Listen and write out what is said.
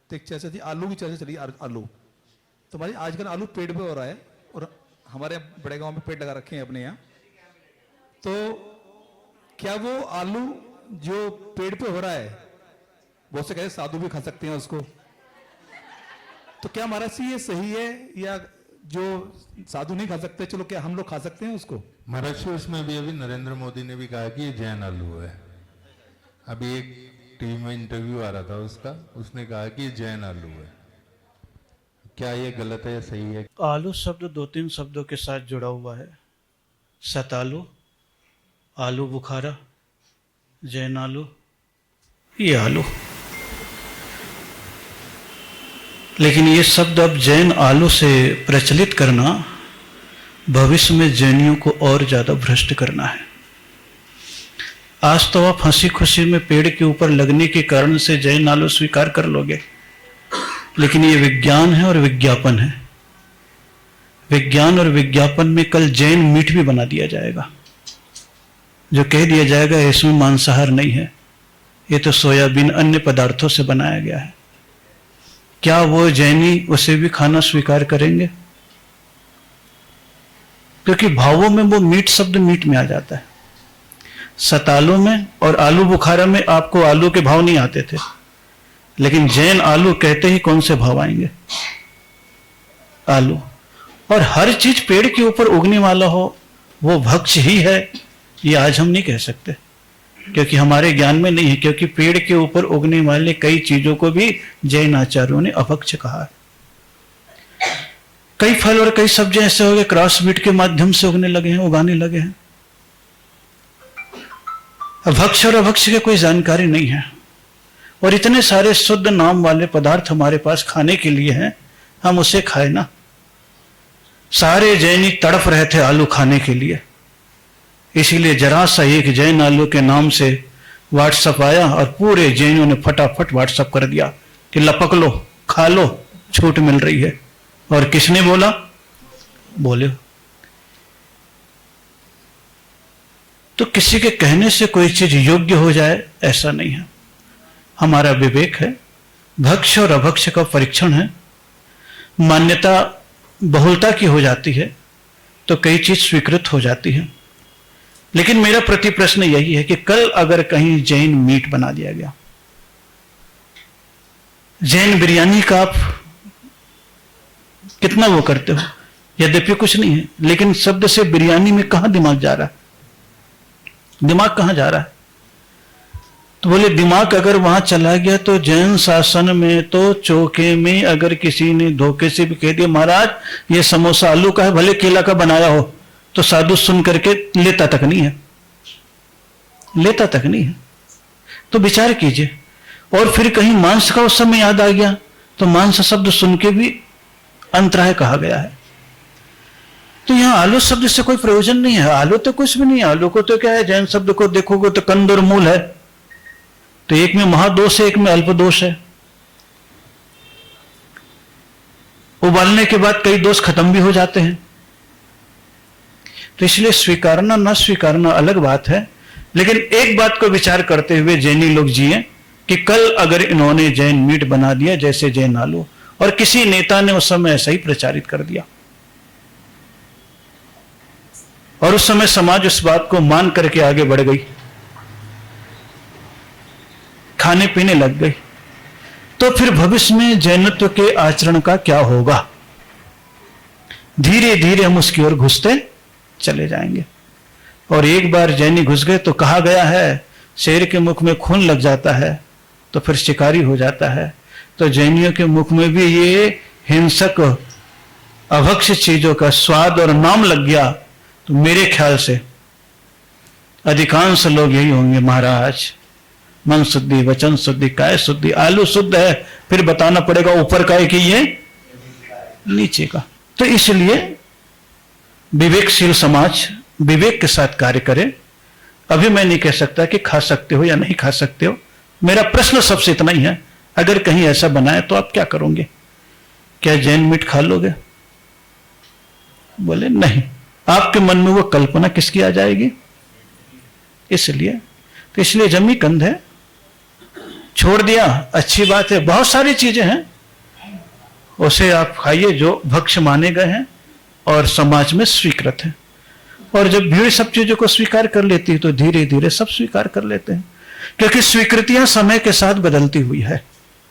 तो एक चर्चा थी, आलू की चर्चा चली, आलू। तो हमारी आजकल आलू पेड़ पे हो रहा है, और हमारे यहाँ बड़े गांव में पेड़ लगा रखे हैं अपने यहाँ। तो क्या वो आलू जो पेड़ पे हो रहा है, बहुत से कहते साधु भी खा सकते हैं उसको, तो क्या महाराज जी ये सही है, या जो साधु नहीं खा सकते, चलो क्या हम लोग खा सकते हैं उसको? महाराज जी उसमें भी अभी नरेंद्र मोदी ने भी कहा कि ये जैन आलू है। अभी एक टीवी में इंटरव्यू आ रहा था उसका, उसने कहा कि ये जैन आलू है। क्या ये गलत है या सही है? आलू शब्द 2-3 शब्दों के साथ जुड़ा हुआ है। सतालू, आलू बुखारा, जैन आलू, ये आलू। लेकिन ये शब्द अब जैन आलू से प्रचलित करना भविष्य में जैनियों को और ज्यादा भ्रष्ट करना है। आज तो आप हंसी खुशी में पेड़ के ऊपर लगने के कारण से जैन आलू स्वीकार कर लोगे, लेकिन ये विज्ञान है और विज्ञापन है। विज्ञान और विज्ञापन में कल जैन मीट भी बना दिया जाएगा, जो कह दिया जाएगा इसमें मांसाहार नहीं है, ये तो सोयाबीन अन्य पदार्थों से बनाया गया है। क्या वो जैनी उसे भी खाना स्वीकार करेंगे? क्योंकि भावों में वो मीट शब्द मीट में आ जाता है। सतालू में और आलू बुखारा में आपको आलू के भाव नहीं आते थे, लेकिन जैन आलू कहते ही कौन से भाव आएंगे? आलू। और हर चीज पेड़ के ऊपर उगने वाला हो वो भक्ष ही है, ये आज हम नहीं कह सकते, क्योंकि हमारे ज्ञान में नहीं है। क्योंकि पेड़ के ऊपर उगने वाले कई चीजों को भी जैन आचार्यों ने अभक्ष कहा है। कई फल और कई सब्जियां ऐसे हो गए क्रॉस बीट के माध्यम से उगने लगे हैं, उगाने लगे हैं। भक्ष और अभक्ष की कोई जानकारी नहीं है, और इतने सारे शुद्ध नाम वाले पदार्थ हमारे पास खाने के लिए हैं, हम उसे खाए ना। सारे जैनी तड़प रहे थे आलू खाने के लिए, इसीलिए जरा सा एक जैन आलू के नाम से व्हाट्सएप आया और पूरे जैनियों ने फटाफट व्हाट्सएप कर दिया कि लपक लो, खा लो, छूट मिल रही है। और किसने बोला? बोले। तो किसी के कहने से कोई चीज योग्य हो जाए ऐसा नहीं है। हमारा विवेक है, भक्ष और अभक्ष का परीक्षण है। मान्यता बहुलता की हो जाती है तो कई चीज स्वीकृत हो जाती है। लेकिन मेरा प्रति प्रश्न यही है कि कल अगर कहीं जैन मीट बना दिया गया, जैन बिरयानी का आप कितना वो करते हो, यद्यपि कुछ नहीं है, लेकिन शब्द से बिरयानी में कहां दिमाग जा रहा है? दिमाग कहां जा रहा है? तो बोले दिमाग अगर वहां चला गया तो जैन शासन में तो चौके में अगर किसी ने धोखे से भी कह दिया महाराज ये समोसा आलू का है, भले केला का बनाया हो, तो साधु सुन करके लेता तक नहीं है, लेता तक नहीं है। तो विचार कीजिए। और फिर कहीं मांस का उस समय याद आ गया तो मांस शब्द सुन के भी अंतराय कहा गया है। तो यहां आलू शब्द से कोई प्रयोजन नहीं है। आलू तो कुछ भी नहीं है। आलू को तो क्या है, जैन शब्द को देखोगे तो कंद और मूल है, तो एक में महादोष है, एक में अल्प दोष है। उबालने के बाद कई दोष खत्म भी हो जाते हैं। तो इसलिए स्वीकारना न स्वीकारना अलग बात है, लेकिन एक बात को विचार करते हुए जैनी लोग जिए कि कल अगर इन्होंने जैन मीट बना दिया जैसे जैन आलू, और किसी नेता ने उस समय ऐसा ही प्रचारित कर दिया, और उस समय समाज उस बात को मान करके आगे बढ़ गई, खाने पीने लग गई, तो फिर भविष्य में जैनत्व के आचरण का क्या होगा? धीरे धीरे हम उसकी ओर घुसते चले जाएंगे। और एक बार जैनी घुस गए तो कहा गया है शेर के मुख में खून लग जाता है तो फिर शिकारी हो जाता है। तो जैनियों के मुख में भी ये हिंसक अभक्ष चीजों का स्वाद और नाम लग गया, तो मेरे ख्याल से अधिकांश लोग यही होंगे महाराज, मन शुद्धि, वचन शुद्धि, काय शुद्धि। आलू शुद्ध है, फिर बताना पड़ेगा ऊपर का है कि ये नीचे का। तो इसलिए विवेकशील समाज विवेक के साथ कार्य करे। अभी मैं नहीं कह सकता कि खा सकते हो या नहीं खा सकते हो। मेरा प्रश्न सबसे इतना ही है, अगर कहीं ऐसा बनाए तो आप क्या करोगे? क्या जैन मीट खा लोगे? बोले नहीं। आपके मन में वो कल्पना किसकी आ जाएगी? इसलिए जमी कंध है, छोड़ दिया, अच्छी बात है, बहुत सारी चीजें हैं, उसे आप खाइए जो भक्ष्य माने गए हैं और समाज में स्वीकृत है। और जब भीड़ सब चीजों को स्वीकार कर लेती है तो धीरे धीरे सब स्वीकार कर लेते हैं, क्योंकि स्वीकृतियां समय के साथ बदलती हुई है।